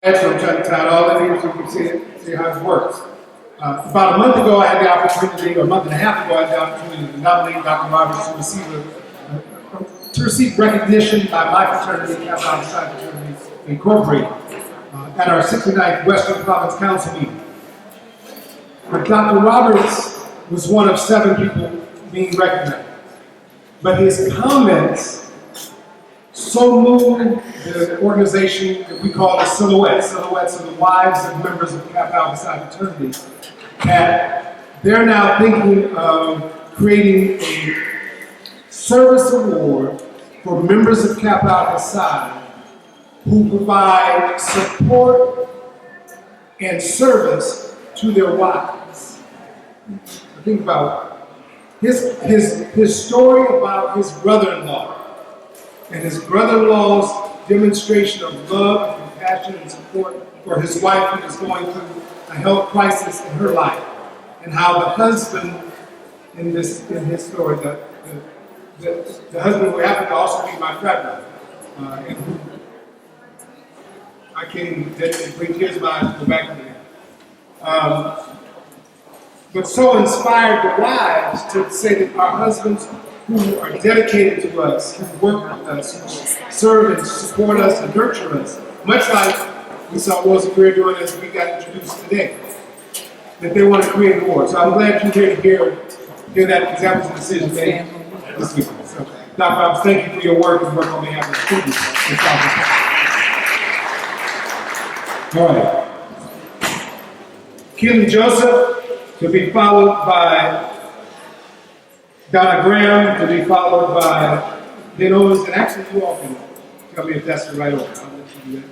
From time to time, all of you, so you can see how it works. About a month ago, I had the opportunity, or a month and a half ago, I had the opportunity to nominate Dr. Roberts to receive recognition by my fraternity, Kappa Alpha Psi Fraternity Incorporated, at our 69th Western Province Council meeting. But Dr. Roberts was one of 7 people being recognized. But his comments so moved the organization that we call the Silhouettes of the wives of members of Kappa Alpha Psi Fraternity, that they're now thinking of creating a service award for members of Kappa Alpha Psi who provide support and service to their wives. Think about his story about his brother-in-law and his brother-in-law's demonstration of love, compassion, and support for his wife who is going through a health crisis in her life, and how the husband in his story, the husband who happened to also be my frat brother, and who I can't even bring tears of my eyes to go back to him. But so inspired the wives to say that our husbands who are dedicated to us, who work with us, who serve and support us and nurture us, much like we saw Rosa Greer doing as we got introduced today, that they want to create an award. So I'm glad you're here to hear that because that was a decision made this week. So, Dr. Roberts, thank you for your work and work on behalf of the students in South Africa. All right. Keely Joseph, to be followed by Donna Graham, to be followed by Ben Owens, and actually you all can tell me if that's the right order. I'll let you do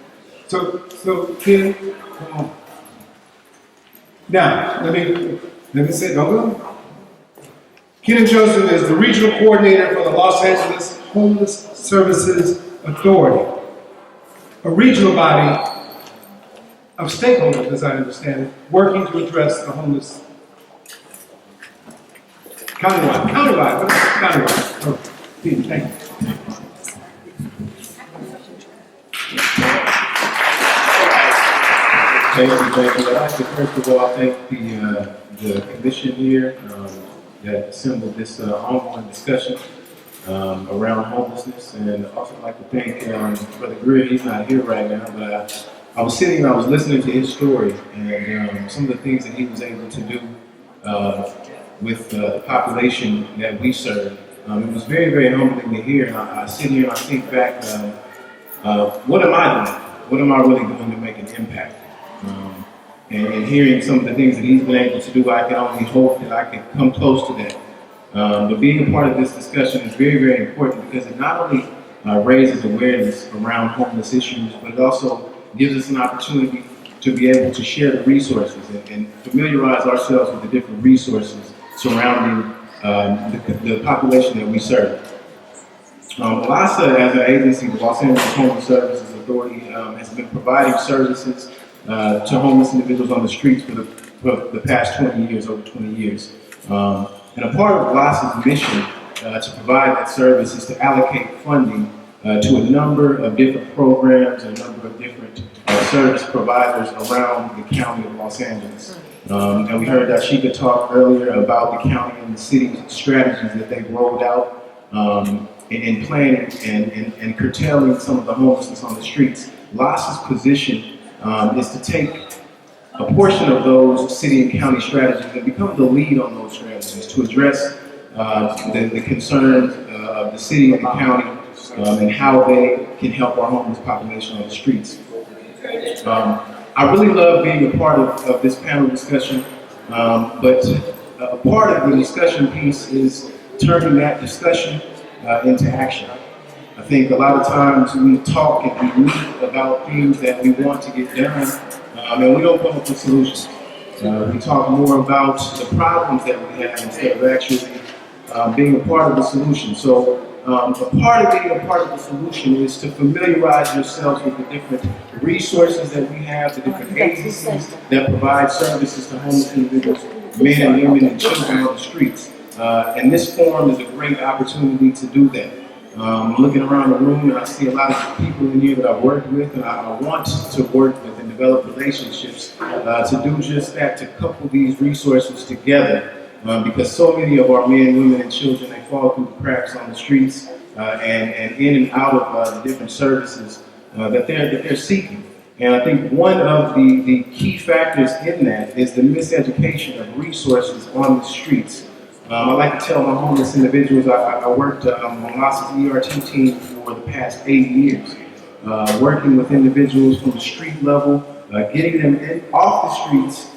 that. So Ken, come on. Now, let me say, don't go. Ken Joseph is the regional coordinator for the Los Angeles Homeless Services Authority, a regional body of stakeholders, as I understand it, working to address the homeless. Countywide. Oh, Steve, thank you. Thank you. I'd like to first of all thank the commission here that assembled this ongoing discussion around homelessness, and also like to thank Brother Greer. He's not here right now, but I was sitting and I was listening to his story and some of the things that he was able to do with the population that we serve. It was very, very humbling to hear. I sit here and I think back, what am I doing? What am I really doing to make an impact? And hearing some of the things that he's been able to do, I can only hope that I can come close to that. But being a part of this discussion is very, very important because it not only raises awareness around homeless issues, but it also gives us an opportunity to be able to share the resources and familiarize ourselves with the different resources surrounding the population that we serve. LAHSA, as an agency, the Los Angeles Homeless Services Authority, has been providing services to homeless individuals on the streets for the past 20 years, over 20 years. And a part of LAHSA's mission to provide that service is to allocate funding to a number of different programs, a number of different service providers around the county of Los Angeles. And we heard Dashika talk earlier about the county and the city strategies that they've rolled out in planning and curtailing some of the homelessness on the streets. LAHSA's position is to take a portion of those city and county strategies and become the lead on those strategies to address the concerns of the city and the county and how they can help our homeless population on the streets. I really love being a part of this panel discussion, but a part of the discussion piece is turning that discussion into action. I think a lot of times we talk and we meet about things that we want to get done, and we don't come up with solutions. We talk more about the problems that we have instead of actually being a part of the solution. So a part of being a part of the solution is to familiarize yourselves with the different resources that we have, the different agencies that provide services to homeless individuals, men and women and children on the streets. And this forum is a great opportunity to do that. I'm looking around the room and I see a lot of people in here that I've worked with and I want to work with and develop relationships to do just that, to couple these resources together. Because so many of our men, women, and children, they fall through the cracks on the streets and in and out of the different services that they're seeking. And I think one of the key factors in that is the miseducation of resources on the streets. I like to tell my homeless individuals, I worked on LASA's ERT team for the past 8 years, working with individuals from the street level, getting them off the streets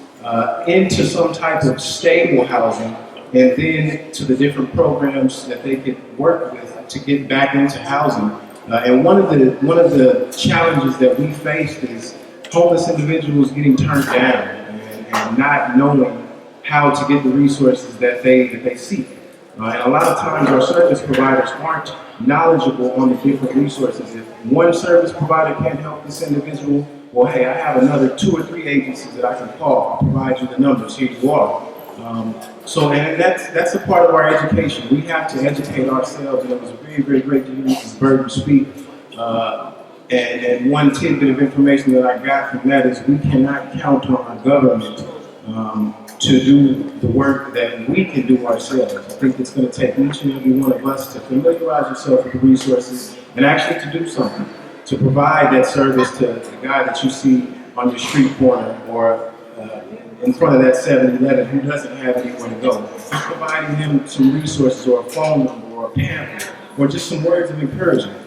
into some type of stable housing, and then to the different programs that they could work with to get back into housing. And one of the challenges that we faced is homeless individuals getting turned down and not knowing how to get the resources that they seek. And a lot of times our service providers aren't knowledgeable on the different resources. If one service provider can't help this individual, well, hey, I have another 2 or 3 agencies that I can call. I'll provide you the numbers. Here you are. And that's a part of our education. We have to educate ourselves, and it was very, very great to hear Mrs. Burton speak. And one tidbit of information that I got from that is we cannot count on our government to do the work that we can do ourselves. I think it's going to take each and every one of us to familiarize yourself with the resources and actually to do something, to provide that service to the guy that you see on your street corner or in front of that 7-Eleven who doesn't have anywhere to go. Just providing him some resources or a phone number or a pamphlet or just some words of encouragement.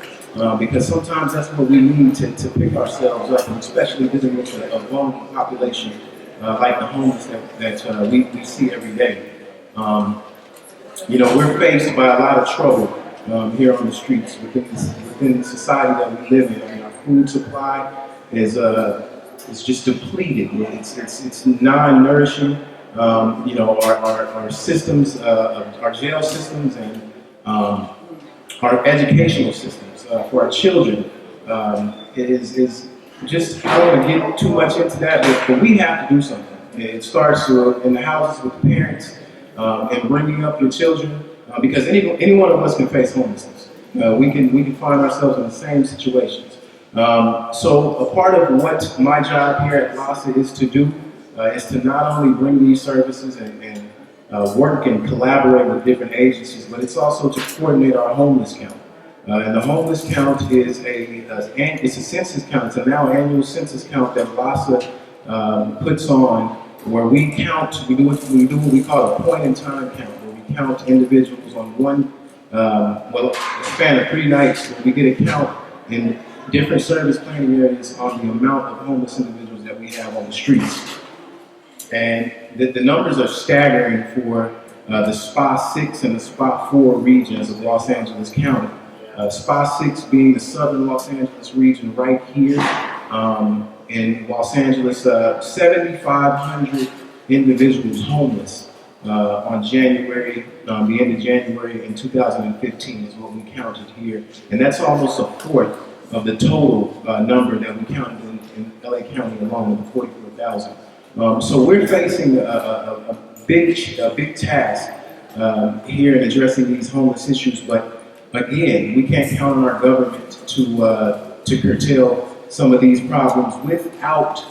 Because sometimes that's what we need to pick ourselves up, and especially dealing with a vulnerable population like the homeless that we see every day. We're faced by a lot of trouble here on the streets within the society that we live in. I mean, our food supply is just depleted. It's non-nourishing. Our systems, our jail systems, and our educational systems for our children is just, I don't want to get too much into that, but we have to do something. It starts in the houses with the parents and bringing up your children, because any one of us can face homelessness. We can find ourselves in the same situations. So a part of what my job here at LASA is to do is to not only bring these services and work and collaborate with different agencies, but it's also to coordinate our homeless count. And the homeless count is it's a census count. It's a now annual census count that LASA puts on, where we count. We do what we call a point-in-time count, where we count individuals on a span of 3 nights. We get a count in different service planning areas on the amount of homeless individuals that we have on the streets. And the numbers are staggering for the SPA 6 and the SPA 4 regions of Los Angeles County. SPA 6 being the southern Los Angeles region right here in Los Angeles, 7,500 individuals homeless on the end of January in 2015 is what we counted here. And that's almost a fourth of the total number that we counted in LA County alone, with 44,000. So we're facing a big task here in addressing these homeless issues, but again, we can't count on our government to curtail some of these problems without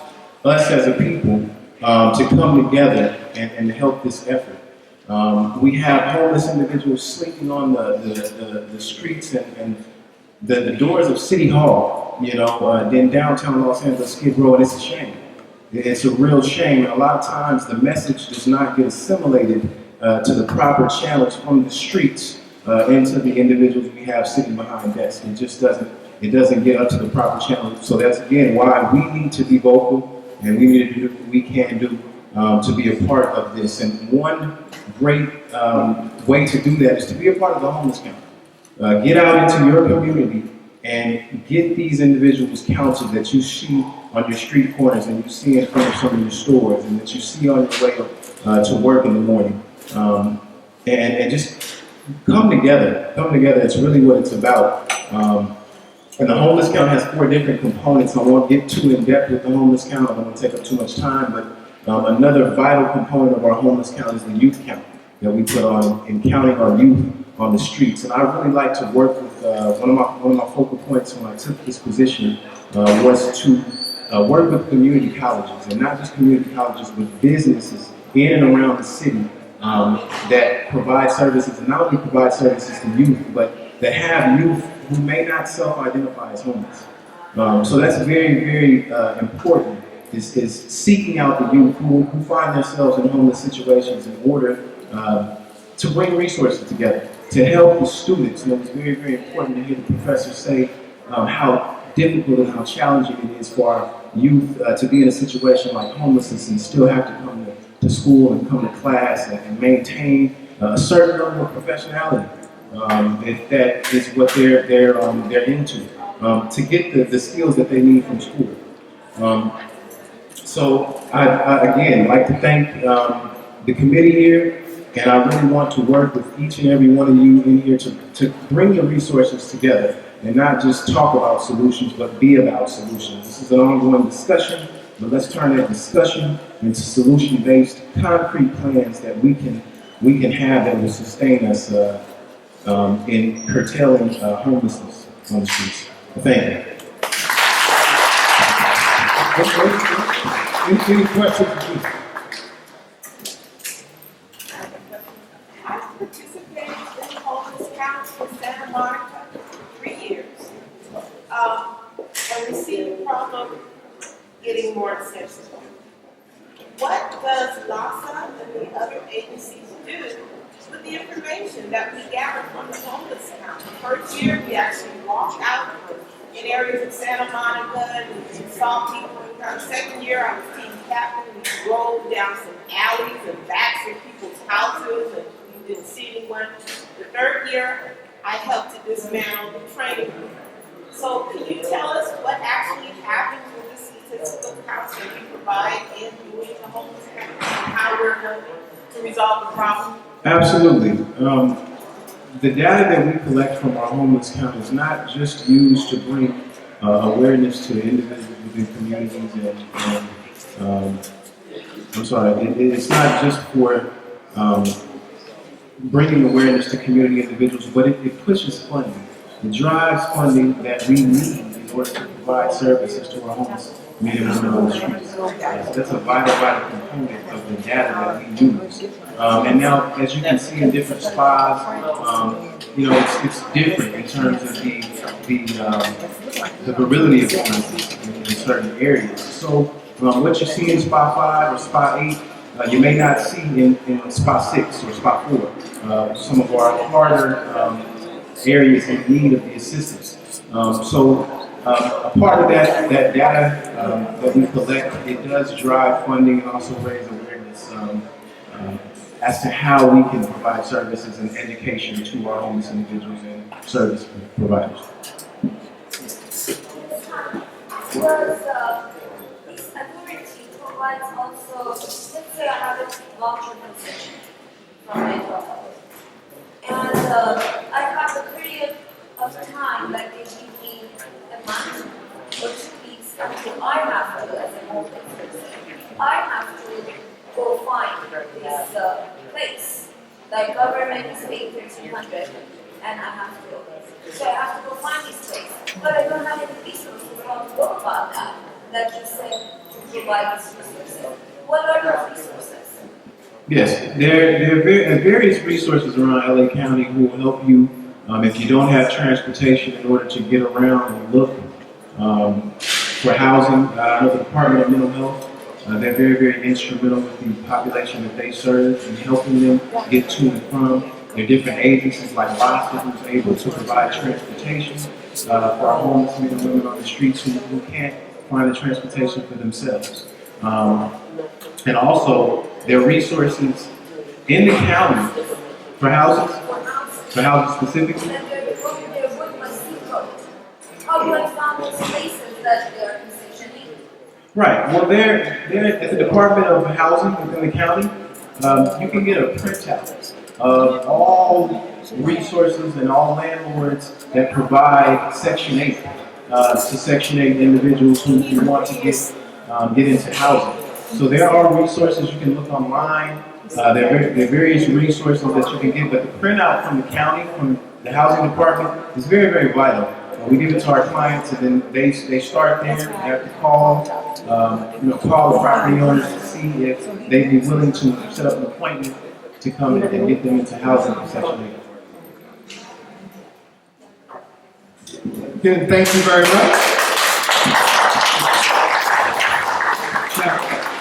us as a people to come together and help this effort. We have homeless individuals sleeping on the streets and the doors of City Hall, in downtown Los Angeles, Skid Row, and it's a shame. It's a real shame, and a lot of times the message does not get assimilated to the proper channels from the streets into the individuals we have sitting behind desks. It doesn't get up to the proper channel. So that's again why we need to be vocal, and we need to do what we can do to be a part of this. And one great way to do that is to be a part of the homeless count. Get out into your community and get these individuals counted that you see on your street corners and you see in front of some of your stores and that you see on your way to work in the morning. And just come together. It's really what it's about. And the homeless count has 4 different components. I won't get too in depth with the homeless count. I don't want to take up too much time, but another vital component of our homeless count is the youth count that we put on in counting our youth on the streets. And I really like to work with one of my focal points when I took this position was to work with community colleges, and not just community colleges, but businesses in and around the city that provide services, and not only provide services to youth, but that have youth who may not self-identify as homeless. So that's very, very important, is seeking out the youth who find themselves in homeless situations in order to bring resources together, to help the students. And it was very, very important to hear the professor say how difficult and how challenging it is for our youth to be in a situation like homelessness and still have to come to school and come to class and maintain a certain level of professionality. If that is what they're into, to get the skills that they need from school. So I again like to thank the committee here, and I really want to work with each and every one of you in here to bring the resources together and not just talk about solutions, but be about solutions. This is an ongoing discussion, but let's turn that discussion into solution-based, concrete plans that we can have that will sustain us in curtailing homelessness on the streets. Thank you. Any questions? I participated in Homeless Council in Santa Monica for 3 years. And we see the problem getting more extensive. What does LAHSA and the other agencies do with the information that we gather from the Homeless Council? First year, we actually walked out in areas of Santa Monica and we saw people. The second year, I was team captain. We drove down some alleys and backs of people's houses, and we didn't see anyone. The third year, I helped to dismantle the training room. So, can you tell us what actually happens with the statistical counseling we provide in doing the homeless council and how we're helping to resolve the problem? Absolutely. The data that we collect from our homeless count is not just used to bring awareness to individuals within communities I'm sorry, it's not just for bringing awareness to community individuals, but it pushes funding. It drives funding that we need in order to provide services to our homeless men and women on the streets. That's a vital component of the data that we use. And now, as you can see in different spas, it's different in terms of the virility of the places in certain areas. So what you see in Spa 5 or Spa 8, you may not see in Spa 6 or Spa 4. Some of our harder areas in need of the assistance. A part of that data that we collect, it does drive funding and also raise awareness as to how we can provide services and education to our homeless individuals and service providers. This authority provides also, let's say I have a long-term concession from mental health. And I have a period of time, like they give me a month or 2 weeks until I have to, as a homeless person, I have to go find this place. Like government is paying $1,300 and I have to go. So I have to go find this place. But I don't have any resources how to go about that. Like you said, to provide these resources. What are those resources? Yes, there are various resources around LA County who will help you if you don't have transportation in order to get around and look for housing. I know the Department of Mental Health, they're very instrumental with the population that they serve and helping them get to and from. There are different agencies like LAHSA who's able to provide transportation for our homeless men and women on the streets who can't find the transportation for themselves. And also, there are resources in the county for houses specifically. How do I find those places that they are positioning? Right. Well, there at the Department of Housing within the county, you can get a printout of all resources and all landlords that provide Section 8 to Section 8 individuals who want to get into housing. So there are resources you can look online. There are various resources that you can get, but the printout from the county, from the housing department, is very vital. We give it to our clients, and then they start there. They have to call, call the property owners to see if they'd be willing to set up an appointment to come and get them into housing for Section 8. Again, thank you very much.